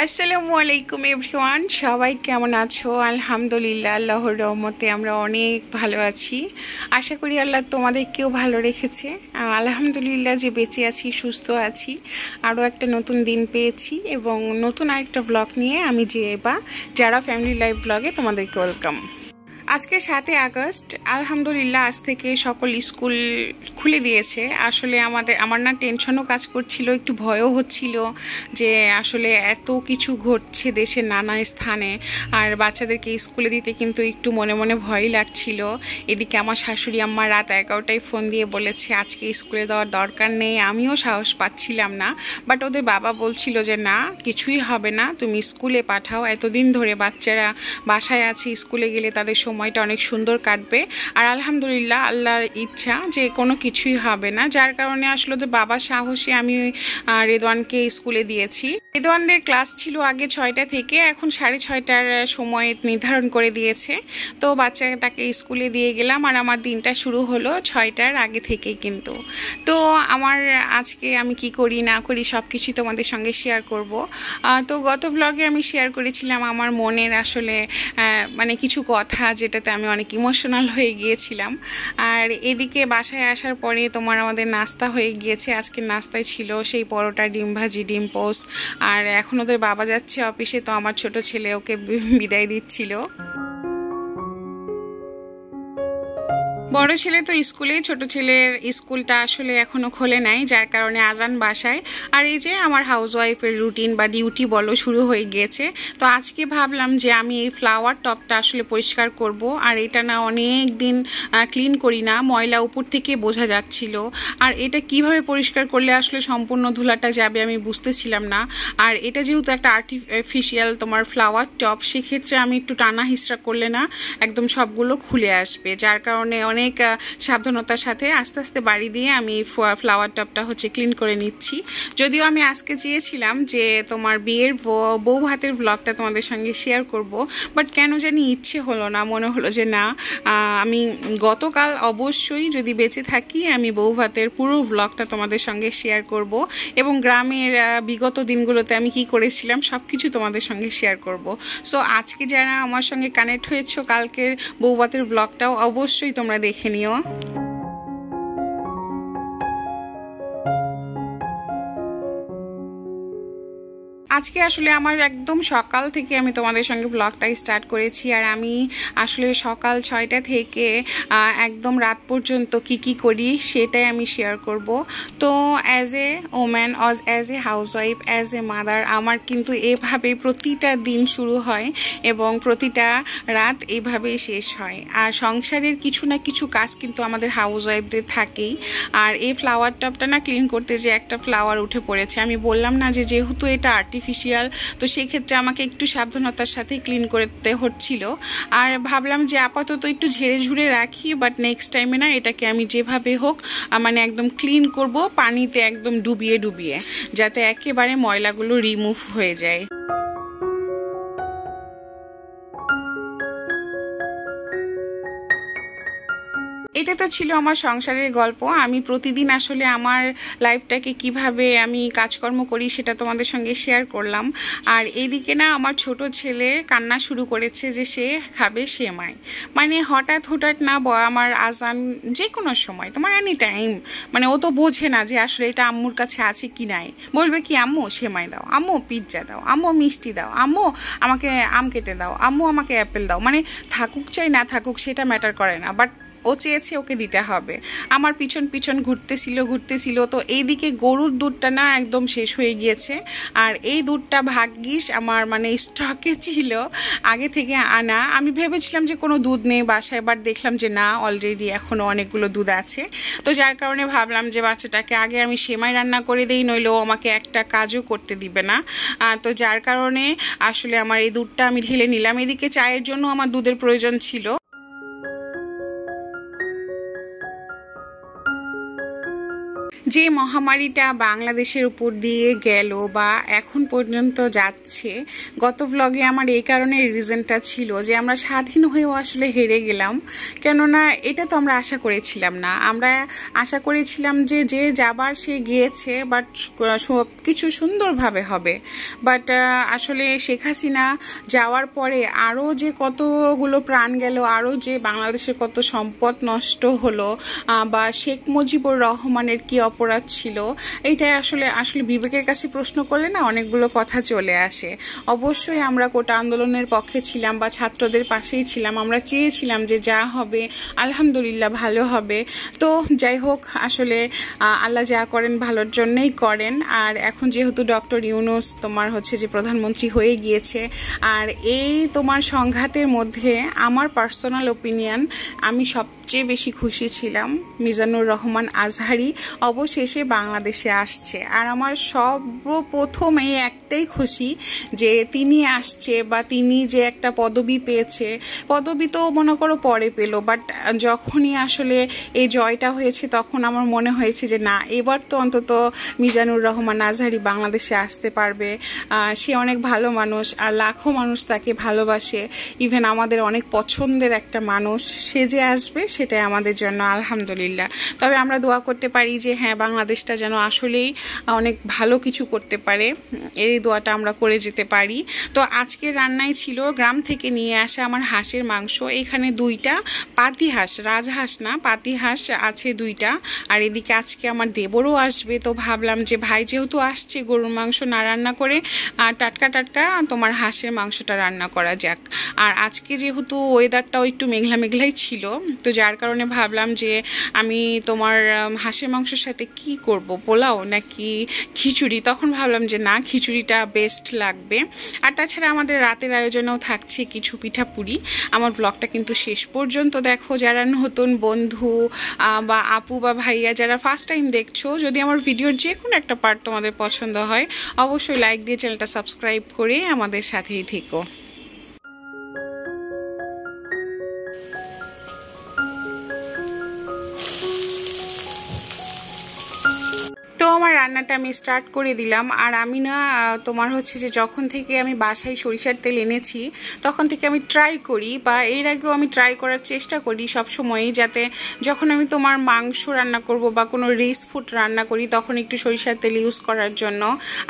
আসসালামু আলাইকুম এভরিওয়ান, সবাই কেমন আছো? আলহামদুলিল্লাহ, আল্লাহর রহমতে আমরা অনেক ভালো আছি। আশা করি আল্লাহ তোমাদেরকেও ভালো রেখেছে। আলহামদুলিল্লাহ যে বেঁচে আছি, সুস্থ আছি, আরও একটা নতুন দিন পেয়েছি এবং নতুন আরেকটা ব্লগ নিয়ে আমি যারা ফ্যামিলি লাইফ ব্লগে তোমাদেরকে ওয়েলকাম। আজকে 7 আগস্ট, আলহামদুলিল্লাহ আজ থেকে সকল স্কুল খুলে দিয়েছে। আসলে আমার না টেনশনও কাজ করছিল, একটু ভয়ও হচ্ছিল যে আসলে এত কিছু ঘটছে দেশের নানা স্থানে, আর বাচ্চাদেরকে স্কুলে দিতে কিন্তু একটু মনে মনে ভয়ই লাগছিল। এদিকে আমার শাশুড়ি আম্মা রাত 11টায় ফোন দিয়ে বলেছে আজকে স্কুলে দেওয়ার দরকার নেই। আমিও সাহস পাচ্ছিলাম না, বাট ওদের বাবা বলছিল যে না, কিছুই হবে না, তুমি স্কুলে পাঠাও। এতদিন ধরে বাচ্চারা বাসায় আছে, স্কুলে গেলে তাদের সময়টা অনেক সুন্দর কাটবে। আর আলহামদুলিল্লাহ আল্লাহর ইচ্ছা যে কোনো কিছুই হবে না, যার কারণে আসলে তো বাবার সাহসে আমি রেদওয়ানকে স্কুলে দিয়েছি। রেদওয়ানদের ক্লাস ছিল আগে 6টা থেকে, এখন 6:30টার সময় নির্ধারণ করে দিয়েছে। তো বাচ্চাটাকে স্কুলে দিয়ে গেলাম আর আমার দিনটা শুরু হলো 6টার আগে থেকেই কিন্তু। তো আমার আজকে আমি কি করি না করি সব কিছুই তোমাদের সঙ্গে শেয়ার করব। তো গত ব্লগে আমি শেয়ার করেছিলাম আমার মনের আসলে মানে কিছু কথা, যেটাতে আমি অনেক ইমোশনাল হয়ে গিয়েছিলাম। আর এদিকে বাসায় আসার পরে আমাদের নাস্তা হয়ে গিয়েছে। আজকের নাস্তায় ছিল সেই পরোটা, ডিম ভাজি, ডিম পোস্ট। আর এখন ওদের বাবা যাচ্ছে অফিসে, তো আমার ছোট ছেলে ওকে বিদায় দিচ্ছিল। বড় ছেলে তো স্কুলে, ছোট ছেলের স্কুলটা আসলে এখনো খোলে নাই, যার কারণে আজান বাসায়। আর এই যে আমার হাউসওয়াইফের রুটিন বা ডিউটি বলো শুরু হয়ে গিয়েছে। তো আজকে ভাবলাম যে আমি এই ফ্লাওয়ার টপটা আসলে পরিষ্কার করব। আর এটা না অনেক দিন ক্লিন করি না, ময়লা উপর থেকে বোঝা যাচ্ছিল। আর এটা কিভাবে পরিষ্কার করলে আসলে সম্পূর্ণ ধুলাটা যাবে আমি বুঝতেছিলাম না। আর এটা যেহেতু একটা আর্টিফিশিয়াল ফ্লাওয়ার টপ, সেক্ষেত্রে আমি একটু টানা হিসড়া করলে না একদম সবগুলো খুলে আসবে, যার কারণে অনেক সাবধানতার সাথে আস্তে আস্তে বাড়ি দিয়ে আমি ফ্লাওয়ার টপটা ক্লিন করে নিচ্ছি। যদিও আমি আজকে চেয়েছিলাম যে বিয়ের বউ ভাতের ব্লগটা তোমাদের সঙ্গে শেয়ার করব, বাট কেন জানি ইচ্ছে হলো না। মনে হলো যে না, আমি গতকাল অবশ্যই যদি বেঁচে থাকি আমি বউ ভাতের পুরো ব্লগটা তোমাদের সঙ্গে শেয়ার করব এবং গ্রামের বিগত দিনগুলোতে আমি কি করেছিলাম সব কিছু তোমাদের সঙ্গে শেয়ার করব। সো আজকে যারা আমার সঙ্গে কানেক্ট হয়েছো, কালকের বউ ভাতের ব্লগটাও অবশ্যই তোমরা দেখে নিও। আজকে আসলে আমার একদম সকাল থেকে আমি তোমাদের সঙ্গে ব্লগটা স্টার্ট করেছি। আর আমি আসলে সকাল 6টা থেকে একদম রাত পর্যন্ত কি করি সেটাই আমি শেয়ার করব। তো as a woman, as a housewife, as a mother, আমার কিন্তু এভাবেই প্রতিটা দিন শুরু হয় এবং প্রতিটা রাত এভাবেই শেষ হয়। আর সংসারের কিছু না কিছু কাজ কিন্তু আমাদের হাউসওয়াইফদের থাকেই। আর এই ফ্লাওয়ার টপটা না ক্লিন করতে যে একটা ফ্লাওয়ার উঠে পড়েছে, আমি বললাম না যে যেহেতু এটা আর্টিফিশিয়াল, তো সেই ক্ষেত্রে আমাকে একটু সাবধানতার সাথে ক্লিন করতে হচ্ছিল। আর ভাবলাম যে আপাতত একটু ঝেড়ে ঝুড়ে রাখি, বাট নেক্সট টাইমে না এটাকে আমি যেভাবে হোক একদম ক্লিন করব, পানিতে একদম ডুবিয়ে ডুবিয়ে, যাতে একেবারে ময়লাগুলো রিমুভ হয়ে যায়। এটা তো ছিল আমার সংসারের গল্প। আমি প্রতিদিন আসলে আমার লাইফটাকে কিভাবে আমি কাজকর্ম করি সেটা তোমাদের সঙ্গে শেয়ার করলাম। আর এইদিকে না আমার ছোট ছেলে কান্না শুরু করেছে যে সে খাবে সেমাই। হঠাৎ না আমার আজান যে কোনো সময়, এনি টাইম, ও তো বোঝে না যে আসলে এটা আম্মুর কাছে আছে কি নাই। বলবে কি, আম্মু সেমাই দাও, আম্মু পিৎজা দাও, আম্মু মিষ্টি দাও, আম্মু আমাকে আম কেটে দাও, আম্মু আমাকে অ্যাপেল দাও। থাকুক চাই না থাকুক সেটা ম্যাটার করে না, বাট ও চেয়েছে, ওকে দিতে হবে। আমার পিছন পিছন ঘুরতেছিল। তো এইদিকে গরুর দুধটা না একদম শেষ হয়ে গিয়েছে। আর এই দুধটা ভাগ্যিস আমার স্টকে ছিল, আগে থেকে আনা। আমি ভেবেছিলাম যে কোনো দুধ নেই বাসায়, বাট দেখলাম যে না, অলরেডি এখনও অনেকগুলো দুধ আছে। তো যার কারণে ভাবলাম যে বাচ্চাটাকে আগে আমি সেমাই রান্না করে দিই, নইলেও আমাকে একটা কাজও করতে দিবে না। তো যার কারণে আসলে আমার এই দুধটা আমি ঢেলে নিলাম। এদিকে চায়ের জন্য আমার দুধের প্রয়োজন ছিল। যে মহামারীটা বাংলাদেশের উপর দিয়ে গেল বা এখন পর্যন্ত যাচ্ছে, গত ভ্লগে আমার এই কারণে রিজনটা ছিল যে আমরা স্বাধীন হয়েও আসলে হেরে গেলাম। কেননা এটা তো আমরা আশা করেছিলাম না। আমরা আশা করেছিলাম যে যে যাবার সে গিয়েছে, বাট সব কিছু সুন্দরভাবে হবে। বাট আসলে শেখ হাসিনা যাওয়ার পরে আরও যে কতগুলো প্রাণ গেল, আরও যে বাংলাদেশের কত সম্পদ নষ্ট হলো, বা শেখ মুজিবুর রহমানের কি অপরাধ ছিল, এইটাই আসলে বিবেকের কাছে প্রশ্ন করলে না অনেকগুলো কথা চলে আসে। অবশ্যই আমরা কোটা আন্দোলনের পক্ষে ছিলাম বা ছাত্রদের পাশেই ছিলাম। আমরা চেয়েছিলাম যে যা হবে আলহামদুলিল্লাহ ভালো হবে। তো যাই হোক, আসলে আল্লাহ যা করেন ভালোর জন্যই করেন। আর এখন যেহেতু ডক্টর ইউনূস তোমার হচ্ছে যে প্রধানমন্ত্রী হয়ে গিয়েছে, আর এই তোমার সংঘাতের মধ্যে আমার পার্সোনাল ওপিনিয়ন, আমি সবচেয়ে বেশি খুশি ছিলাম মিজানুর রহমান আজহারি অবশেষে বাংলাদেশে আসছে। আর আমার সর্বপ্রথম এই একটাই খুশি যে তিনি আসছে, বা তিনি যে একটা পদবি পেয়েছে। পদবি তো মনে করো পরে পেলো, বাট যখনই আসলে এই জয়টা হয়েছে তখন আমার মনে হয়েছে যে না, এবার তো অন্তত মিজানুর রহমান আজহারি বাংলাদেশে আসতে পারবে। সে অনেক ভালো মানুষ, আর লাখো মানুষ তাকে ভালোবাসে। ইভেন আমাদের অনেক পছন্দের একটা মানুষ। সে যে আসবে সেটাই আমাদের জন্য আলহামদুলিল্লাহ। তবে আমরা দোয়া করতে পারি যে হ্যাঁ, বাংলাদেশটা যেন আসলেই অনেক ভালো কিছু করতে পারে, এই দোয়াটা আমরা করে যেতে পারি। তো আজকের রান্নায় ছিল গ্রাম থেকে নিয়ে আসা আমার হাঁসের মাংস। এখানে 2টা পাতি হাঁস, রাজহাঁস না, পাতি হাঁস আছে 2টা। আর এদিকে আজকে আমার দেবরও আসবে, তো ভাবলাম যে ভাই যেহেতু আসছে গরুর মাংস না রান্না করে টাটকা টাটকা তোমার হাঁসের মাংসটা রান্না করা যাক। আর আজকে যেহেতু ওয়েদারটাও একটু মেঘলা মেঘলাই ছিল, তো যার কারণে ভাবলাম যে আমি তোমার হাঁসের মাংসের সাথে কি করব, পোলাও নাকি খিচুড়ি। তখন ভাবলাম যে না, খিচুড়িটা বেস্ট লাগবে। আর তাছাড়া আমাদের রাতের আয়োজনেও থাকছে কিছু পিঠাপুরি। আমার ব্লগটা কিন্তু শেষ পর্যন্ত দেখো। যারা নতুন বন্ধু বা আপু বা ভাইয়া যারা ফার্স্ট টাইম দেখছো, যদি আমার ভিডিওর যে কোনো একটা পার্ট তোমাদের পছন্দ হয়, অবশ্যই লাইক দিয়ে চ্যানেলটা সাবস্ক্রাইব করে আমাদের সাথেই থেকো। তো আমার রান্নাটা আমি স্টার্ট করে দিলাম। আর আমি না তোমার হচ্ছে যে যখন থেকে আমি বাসায় সরিষার তেল এনেছি তখন থেকে আমি ট্রাই করি, বা এর আগেও আমি ট্রাই করার চেষ্টা করি সবসময়ই, যাতে যখন আমি তোমার মাংস রান্না করব বা কোনো রিচ ফুড রান্না করি তখন একটু সরিষার তেল ইউজ করার জন্য।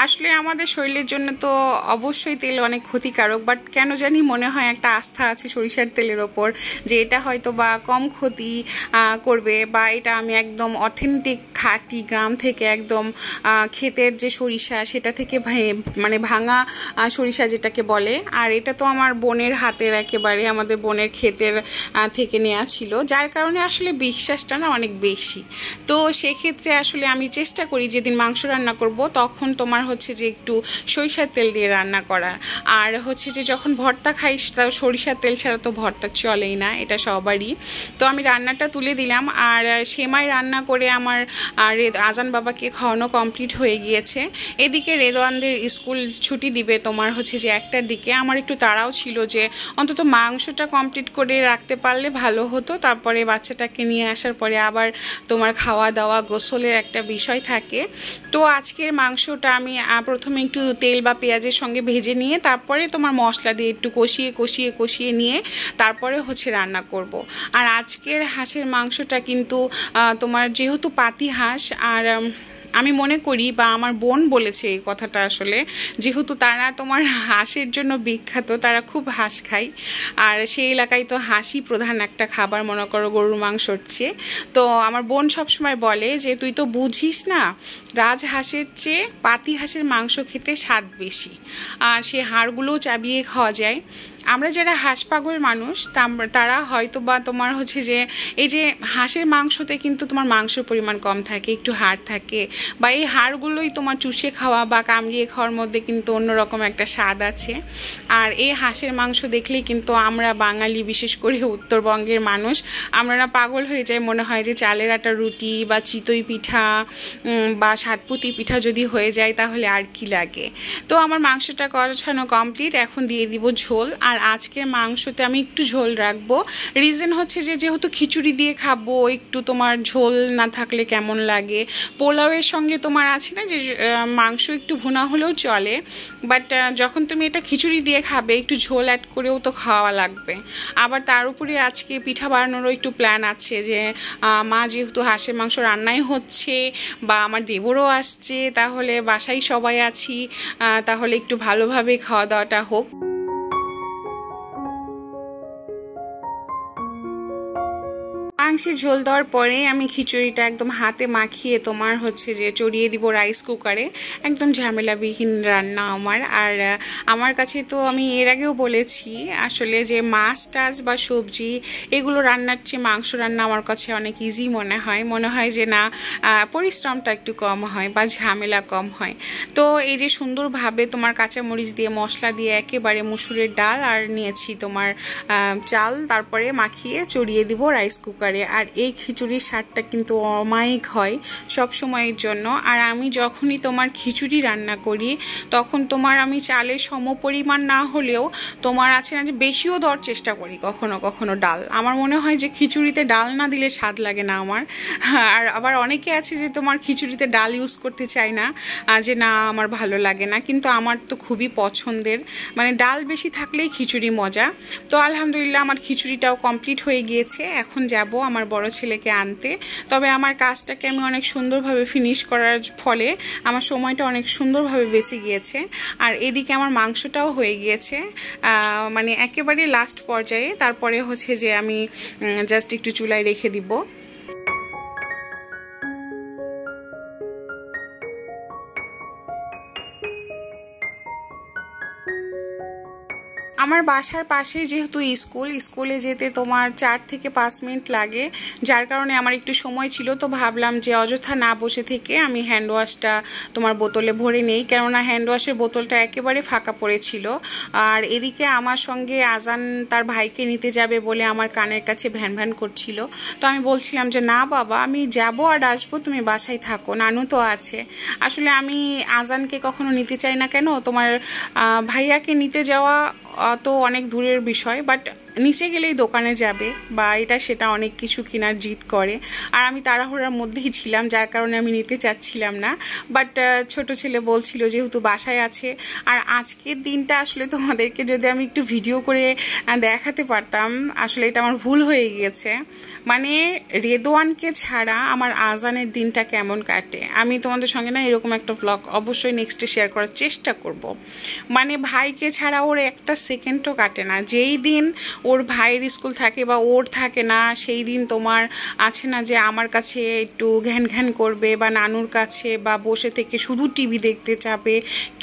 আসলে আমাদের শরীরের জন্য তো অবশ্যই তেল অনেক ক্ষতিকারক, বাট কেন জানি মনে হয় একটা আস্থা আছে সরিষার তেলের ওপর যে এটা হয়তো বা কম ক্ষতি করবে, বা এটা আমি একদম অথেন্টিক খাঁটি গ্রাম থেকে একদম ক্ষেতের যে সরিষা সেটা থেকে মানে ভাঙা সরিষা যেটাকে বলে। আর এটা তো আমার বোনের হাতের, একেবারে আমাদের বোনের ক্ষেতের থেকে নেওয়া ছিল, যার কারণে আসলে বিশ্বাসটা না অনেক বেশি। তো সেক্ষেত্রে আসলে আমি চেষ্টা করি যেদিন মাংস রান্না করব তখন তোমার হচ্ছে যে একটু সরিষার তেল দিয়ে রান্না করা। আর হচ্ছে যে যখন ভর্তা খাই সরিষার তেল ছাড়া তো ভর্তা চলেই না, এটা সবারই। তো আমি রান্নাটা তুলে দিলাম। আর সেমাই রান্না করে আমার আজান বাবাকে খাওয়ানো কমপ্লিট হয়ে গিয়েছে। এদিকে রেদওয়ানদের স্কুল ছুটি দিবে তোমার হচ্ছে যে 1টার দিকে। আমার একটু তাড়াও ছিল যে অন্তত মাংসটা কমপ্লিট করে রাখতে পারলে ভালো হতো, তারপরে বাচ্চাটাকে নিয়ে আসার পরে আবার তোমার খাওয়া দাওয়া গোসলের একটা বিষয় থাকে। তো আজকের মাংসটা আমি প্রথমে একটু তেল বা পেঁয়াজের সঙ্গে ভেজে নিয়ে তারপরে তোমার মশলা দিয়ে একটু কষিয়ে নিয়ে তারপরে হচ্ছে রান্না করব। আর আজকের হাঁসের মাংসটা কিন্তু তোমার যেহেতু পাতি হাঁস, আর আমি মনে করি বা আমার বোন বলেছে এই কথাটা, আসলে যেহেতু তারা তোমার হাঁসের জন্য বিখ্যাত, তারা খুব হাঁস খায়, আর সেই এলাকায় তো হাঁসই প্রধান একটা খাবার মনে করো গরুর মাংসর চেয়ে। তো আমার বোন সবসময় বলে যে তুই তো বুঝিস না, রাজহাঁসের চেয়ে পাতি হাঁসের মাংস খেতে স্বাদ বেশি, আর সে হাড়গুলোও চাবিয়ে খাওয়া যায়। আমরা যারা হাঁস পাগল মানুষ তারা হয়তো বা তোমার হচ্ছে যে এই যে হাঁসের মাংসতে কিন্তু তোমার মাংসের পরিমাণ কম থাকে, একটু হাড় থাকে, বা এই হাড়গুলোই তোমার চুষে খাওয়া বা কামড়িয়ে খাওয়ার মধ্যে কিন্তু অন্যরকম একটা স্বাদ আছে। আর এই হাঁসের মাংস দেখলেই কিন্তু আমরা বাঙালি, বিশেষ করে উত্তরবঙ্গের মানুষ, আমরা পাগল হয়ে যাই। মনে হয় যে চালের আটার রুটি বা চিতই পিঠা বা সাতপুতি পিঠা যদি হয়ে যায় তাহলে আর কি লাগে। তো আমার মাংসটা কষানো কমপ্লিট, এখন দিয়ে দিব ঝোল। আর আর আজকের মাংসতে আমি একটু ঝোল রাখবো। রিজন হচ্ছে যে যেহেতু খিচুড়ি দিয়ে খাবো, একটু তোমার ঝোল না থাকলে কেমন লাগে। পোলাওয়ের সঙ্গে তোমার আছে না যে মাংস একটু ভুনা হলেও চলে, বাট যখন তুমি এটা খিচুড়ি দিয়ে খাবে একটু ঝোল অ্যাড করেও তো খাওয়া লাগবে। আবার তার উপরে আজকে পিঠা বানানোরও একটু প্ল্যান আছে, যে মা যেহেতু হাঁসের মাংস রান্নাই হচ্ছে বা আমার দেবরও আসছে, তাহলে বাসায় সবাই আছি, তাহলে একটু ভালোভাবে খাওয়া দাওয়াটা হোক। মাংসের ঝোল দেওয়ার পরে আমি খিচুড়িটা একদম হাতে মাখিয়ে তোমার হচ্ছে যে চড়িয়ে দিব রাইস কুকারে। একদম ঝামেলাবিহীন রান্না আমার। আর আমার কাছে তো আমি এর আগেও বলেছি আসলে যে মাছ টাছ বা সবজি এগুলো রান্নার চেয়ে মাংস রান্না আমার কাছে অনেক ইজি মনে হয় যে না, পরিশ্রমটা একটু কম হয় বা ঝামেলা কম হয়। তো এই যে সুন্দরভাবে তোমার কাঁচামরিচ দিয়ে মশলা দিয়ে একেবারে মুসুরের ডাল আর নিয়েছি তোমার চাল, তারপরে মাখিয়ে চড়িয়ে দিব রাইস কুকারে। আর এই খিচুড়ির স্বাদটা কিন্তু অমায়িক হয় সব সময়ের জন্য। আর আমি যখনই তোমার খিচুড়ি রান্না করি তখন তোমার আমি চালের সমপরিমাণ না হলেও তোমার আছে না যে বেশিও দেওয়ার চেষ্টা করি কখনো কখনো ডাল। আমার মনে হয় যে খিচুড়িতে ডাল না দিলে স্বাদ লাগে না আমার। আর আবার অনেকে আছে যে তোমার খিচুড়িতে ডাল ইউজ করতে চায় না, যে না আমার ভালো লাগে না, কিন্তু আমার তো খুবই পছন্দের, মানে ডাল বেশি থাকলেই খিচুড়ি মজা। তো আলহামদুলিল্লাহ আমার খিচুড়িটাও কমপ্লিট হয়ে গিয়েছে। এখন যাব আমার বড় ছেলেকে আনতে। তবে আমার কাজটাকে আমি অনেক সুন্দরভাবে ফিনিশ করার ফলে আমার সময়টা অনেক সুন্দরভাবে বেঁচে গিয়েছে। আর এদিকে আমার মাংসটাও হয়ে গিয়েছে, মানে একেবারে লাস্ট পর্যায়ে। তারপরে হচ্ছে যে আমি জাস্ট একটু চুলায় রেখে দিব। আমার বাসার পাশেই যেহেতু স্কুলে যেতে তোমার 4 থেকে 5 মিনিট লাগে, যার কারণে আমার একটু সময় ছিল। তো ভাবলাম যে অযথা না বসে থেকে আমি হ্যান্ড ওয়াশটা তোমার বোতলে ভরে নেই, কেননা হ্যান্ড ওয়াশের বোতলটা একেবারে ফাঁকা পড়েছিল। আর এদিকে আমার সঙ্গে আজান তার ভাইকে নিতে যাবে বলে আমার কানের কাছে ভ্যান ভ্যান করছিল। তো আমি বলছিলাম যে না বাবা, আমি যাব আর আসবো, তুমি বাসায় থাকো, নানু তো আছে। আসলে আমি আজানকে কখনো নিতে চাই না কেন, তোমার ভাইয়াকে নিতে যাওয়া তো অনেক দূরের বিষয়, বাট নিচে গেলেই দোকানে যাবে বা এটা সেটা অনেক কিছু কেনার জিদ করে। আর আমি তাড়াহুড়ার মধ্যেই ছিলাম, যার কারণে আমি নিতে চাচ্ছিলাম না। বাট ছোট ছেলে বলছিল যেহেতু বাসায় আছে। আর আজকের দিনটা আসলে তোমাদেরকে যদি আমি একটু ভিডিও করে দেখাতে পারতাম, আসলে এটা আমার ভুল হয়ে গিয়েছে। মানে রেদওয়ানকে ছাড়া আমার আজানের দিনটা কেমন কাটে আমি তোমাদের সঙ্গে না এরকম একটা ব্লগ অবশ্যই নেক্সটে শেয়ার করার চেষ্টা করব। মানে ভাইকে ছাড়া ওর একটা সেকেন্ডও কাটে না। যেই দিন ওর ভাইয়ের স্কুল থাকে বা ওর থাকে না, সেই দিন তোমার আছে না যে আমার কাছে একটু ঘ্যান ঘ্যান করবে বা নানুর কাছে, বা বসে থেকে শুধু টিভি দেখতে চাবে,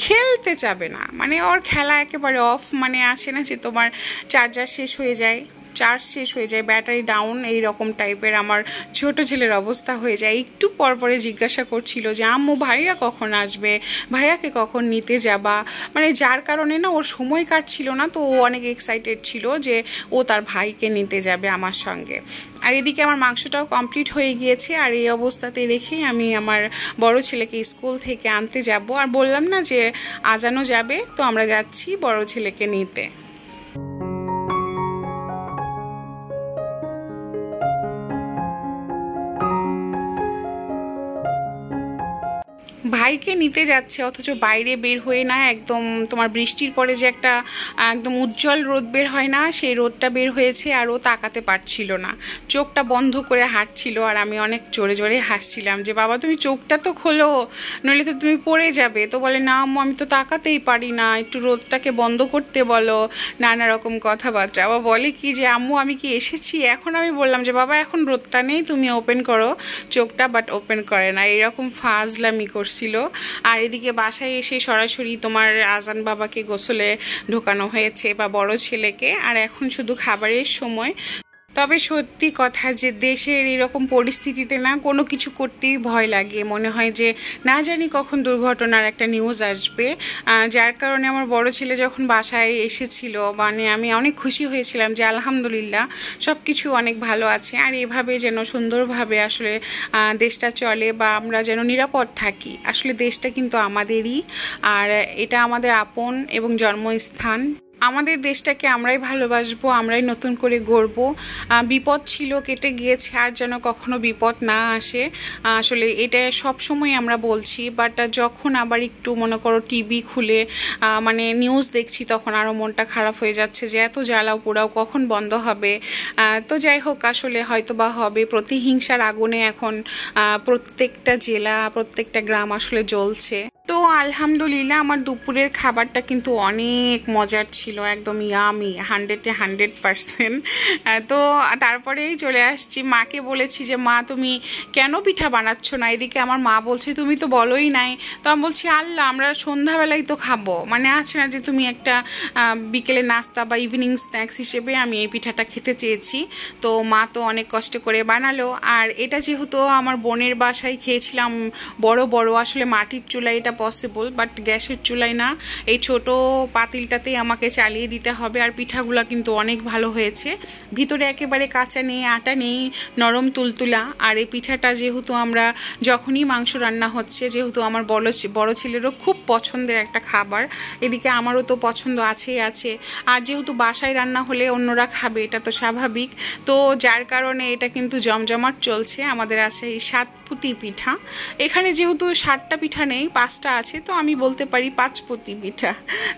খেলতে চাবে না। মানে ওর খেলা একেবারে অফ, মানে আছে না যে তোমার চার্জ শেষ হয়ে যায়, ব্যাটারি ডাউন, এই রকম টাইপের আমার ছোট ছেলের অবস্থা হয়ে যায়। একটু পরে জিজ্ঞাসা করছিল যে আম্মু ভাইয়া কখন আসবে, ভাইয়াকে কখন নিতে যাবা, মানে যার কারণে না ওর সময় কাটছিল না। তো ও অনেক এক্সাইটেড ছিল যে ও তার ভাইকে নিতে যাবে আমার সঙ্গে। আর এদিকে আমার মাংসটাও কমপ্লিট হয়ে গিয়েছে। আর এই অবস্থাতে রেখেই আমি আমার বড় ছেলেকে স্কুল থেকে আনতে যাব। আর বললাম না যে আজানও যাবে, তো আমরা যাচ্ছি বড় ছেলেকে নিতে। ভাইকে নিতে যাচ্ছে অথচ বাইরে বের হয়ে না, একদম তোমার বৃষ্টির পরে যে একটা একদম উজ্জ্বল রোদ বের হয় না, সেই রোদটা বের হয়েছে। আর ও তাকাতে পারছিল না, চোখটা বন্ধ করে হাঁটছিল। আর আমি অনেক জোরে জোরে হাসছিলাম যে বাবা তুমি চোখটা তো খোলো, নইলে তো তুমি পড়ে যাবে। তো বলে না আম্মু আমি তো তাকাতেই পারি না, একটু রোদটাকে বন্ধ করতে বলো, নানা রকম কথাবার্তা। আবার বলে কি যে আম্মু আমি কি এসেছি। এখন আমি বললাম যে বাবা এখন রোদটা নেই, তুমি ওপেন করো চোখটা, বাট ওপেন করে না, এরকম ফাজলামি করছিল। আর এদিকে বাসায় এসে সরাসরি তোমার আজান বাবাকে গোসলে ঢোকানো হয়েছে বা বড় ছেলেকে। আর এখন শুধু খাবারের সময়। তবে সত্যি কথা যে দেশের এরকম পরিস্থিতিতে না কোনো কিছু করতেই ভয় লাগে, মনে হয় যে না জানি কখন দুর্ঘটনার একটা নিউজ আসবে। যার কারণে আমার বড় ছেলে যখন বাসায় এসেছিল, মানে আমি অনেক খুশি হয়েছিলাম যে আলহামদুলিল্লাহ সব কিছু অনেক ভালো আছে। আর এভাবে যেন সুন্দরভাবে আসলে দেশটা চলে বা আমরা যেন নিরাপদ থাকি। আসলে দেশটা কিন্তু আমাদেরই, আর এটা আমাদের আপন এবং জন্মস্থান। আমাদের দেশটাকে আমরাই ভালোবাসবো, আমরাই নতুন করে গড়বো। বিপদ ছিল কেটে গিয়েছে, আর যেন কখনো বিপদ না আসে। আসলে এটা সব সময় আমরা বলছি, বাট যখন আবার একটু মনে করো টিভি খুলে মানে নিউজ দেখছি, তখন আরও মনটা খারাপ হয়ে যাচ্ছে যে এত জ্বালাও পোড়াও কখন বন্ধ হবে। তো যাই হোক, আসলে হয়তো বা হবে। প্রতিহিংসার আগুনে এখন প্রত্যেকটা জেলা প্রত্যেকটা গ্রাম আসলে জ্বলছে। তো আলহামদুলিল্লাহ আমার দুপুরের খাবারটা কিন্তু অনেক মজার ছিল, একদম ইয়ামি, 100% তো তারপরেই চলে আসছি, মাকে বলেছি যে মা তুমি কেন পিঠা বানাচ্ছ না, এদিকে আমার মা বলছে তুমি তো বলোই নাই। তো আমি বলছি আল্লাহ আমরা সন্ধ্যাবেলায় তো খাবো, মানে আছে না যে তুমি একটা বিকেলে নাস্তা বা ইভিনিং স্ন্যাক্স হিসেবে আমি এই পিঠাটা খেতে চেয়েছি। তো মা তো অনেক কষ্ট করে বানালো। আর এটা যেহেতু আমার বোনের বাসায় খেয়েছিলাম বড় বড়, আসলে মাটির চুলায় এটা পসিবল, বাট গ্যাসের চুলায় না, এই ছোট পাতিলটাতেই আমাকে চালিয়ে দিতে হবে। আর পিঠাগুলো কিন্তু অনেক ভালো হয়েছে, ভিতরে একেবারে কাঁচা নেই, আটা নেই, নরম তুলতুলা। আর এই পিঠাটা যেহেতু আমরা যখনই মাংস রান্না হচ্ছে, যেহেতু আমার বড় ছেলেরও খুব পছন্দের একটা খাবার, এদিকে আমারও তো পছন্দ আছে। আর যেহেতু বাসায় রান্না হলে অন্যরা খাবে, এটা তো স্বাভাবিক। তো যার কারণে এটা কিন্তু জমজমাট চলছে। আমাদের আছে এই সাতপুতি পিঠা, এখানে যেহেতু 7টা পিঠা নেই 5টা আছে, তো আমি বলতে পারি 5পুতি পিঠা।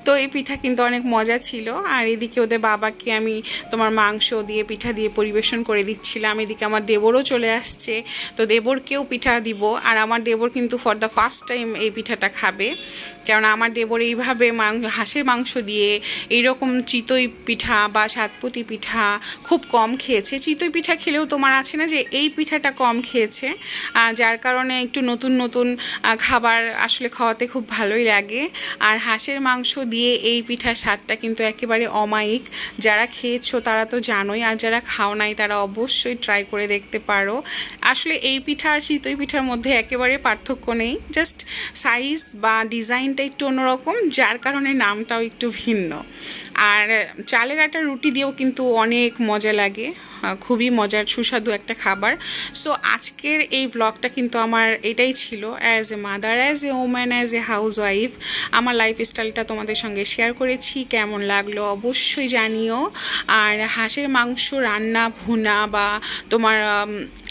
তো এই পিঠা কিন্তু অনেক মজা ছিল। আর এদিকে ওদের বাবাকে আমি তোমার মাংস দিয়ে পিঠা দিয়ে পরিবেশন করে দিচ্ছিলাম। এদিকে আমার দেবরও চলে আসছে, তো দেবরকেও পিঠা দিব। আর আমার দেবর কিন্তু ফর দ্য ফার্স্ট টাইম এই পিঠাটা খাবে, কেননা আমার দেবর এইভাবে হাঁসের মাংস দিয়ে এইরকম চিতই পিঠা বা সাতপুতি পিঠা খুব কম খেয়েছে। চিতই পিঠা খেলেও তোমার আছে না যে এই পিঠাটা কম খেয়েছে, যার কারণে একটু নতুন নতুন খাবার আসলে খাওয়াতে খুব ভালোই লাগে। আর হাঁসের মাংস দিয়ে এই পিঠার স্বাদটা কিন্তু একেবারে অমায়িক। যারা খেয়েছো তারা তো জানোই, আর যারা খাও নাই তারা অবশ্যই ট্রাই করে দেখতে পারো। আসলে এই পিঠা আর চিতই পিঠার মধ্যে একেবারে পার্থক্য নেই, জাস্ট সাইজ বা ডিজাইনটা একটু অন্যরকম, যার কারণে নামটাও একটু ভিন্ন। আর চালের আটার রুটি দিয়েও কিন্তু অনেক মজা লাগে, খুবই মজার সুস্বাদু একটা খাবার। সো আজকের এই ব্লগটা কিন্তু আমার এটাই ছিল, as a mother, as a woman, as a house wife আমার লাইফস্টাইলটা তোমাদের সঙ্গে শেয়ার করেছি। কেমন লাগলো অবশ্যই জানিও। আর হাঁসের মাংস রান্না, ভুনা বা তোমার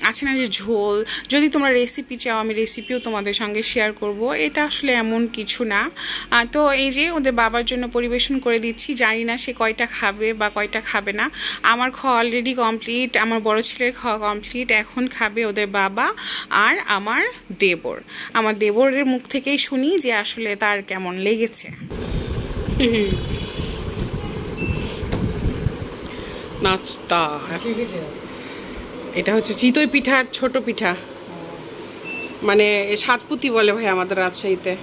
আছে না যে ঝোল, যদি তোমরা রেসিপি চাও আমি রেসিপিও তোমাদের সঙ্গে শেয়ার করব, এটা আসলে এমন কিছু না। তো এই যে ওদের বাবার জন্য পরিবেশন করে দিচ্ছি, জানি না সে কয়টা খাবে বা কয়টা খাবে না। আমার খাওয়া অলরেডি কমপ্লিট, আমার বড় ছেলের খাওয়া কমপ্লিট, এখন খাবে ওদের বাবা আর আমার দেবর। আমার দেবরের মুখ থেকেই শুনি যে আসলে তার কেমন লেগেছে। নাস্তা এটা হচ্ছে চিতই পিঠার ছোট পিঠা, মানে সাতপুতি বলে ভাই আমাদের রাজশাহীতে।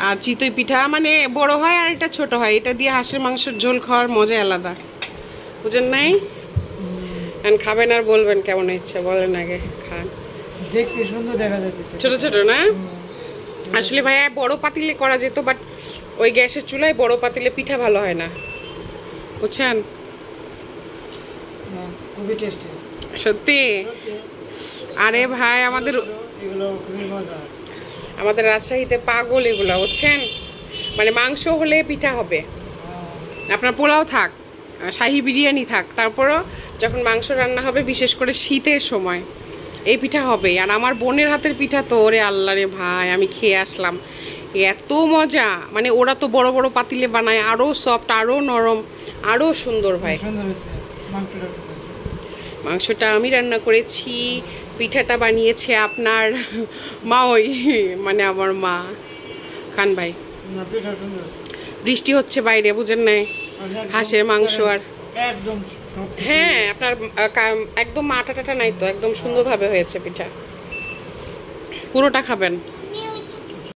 আর চিতই পিঠা মানে বড় হয় আর এটা ছোট হয়, এটা দিয়ে হাঁসের মাংসের ঝোল খাওয়ার মজা আলাদা, বুঝেন নাই? খাবেন আর বলবেন কেমন হচ্ছে, বলেন আগে। খান, দেখতে সুন্দর দেখা যাচ্ছে, ছোট ছোট না? আসলে ভাইয়া বড় পাতিলে করা যেত, বাট ওই গ্যাসের চুলায় বড় পাতিলে পিঠা ভালো হয় না, বুঝছেন? খুবই টেস্টি সত্যি। আরে ভাই আমাদের এগুলো খুবই মজা, আমাদের রাজশাহীতে পাগল এগুলো, বুঝছেন? মানে মাংস হলে পিঠা হবে, আপনার পোলাও থাক, শাহী বিরিয়ানি থাক, তারপরও যখন মাংস রান্না হবে, বিশেষ করে শীতের সময় এই পিঠা হবেই। আর আমার বোনের হাতের পিঠা তো ওরে আল্লাহ রে ভাই, আমি খেয়ে আসলাম, এত মজা। মানে ওরা তো বড় বড় পাতিলে বানায়, আরও সফট, আরও নরম, আরও সুন্দর ভাই। মাংসটা আমি রান্না করেছি, পিঠাটা বানিয়েছে আপনার মা, ওই মানে আমার মা। খান ভাই, বৃষ্টি হচ্ছে বাইরে, বুঝেন নাই? হাঁসের মাংস আর হ্যাঁ আপনার একদম আটা টাটা নাই তো, একদম সুন্দরভাবে হয়েছে পিঠা, পুরোটা খাবেন।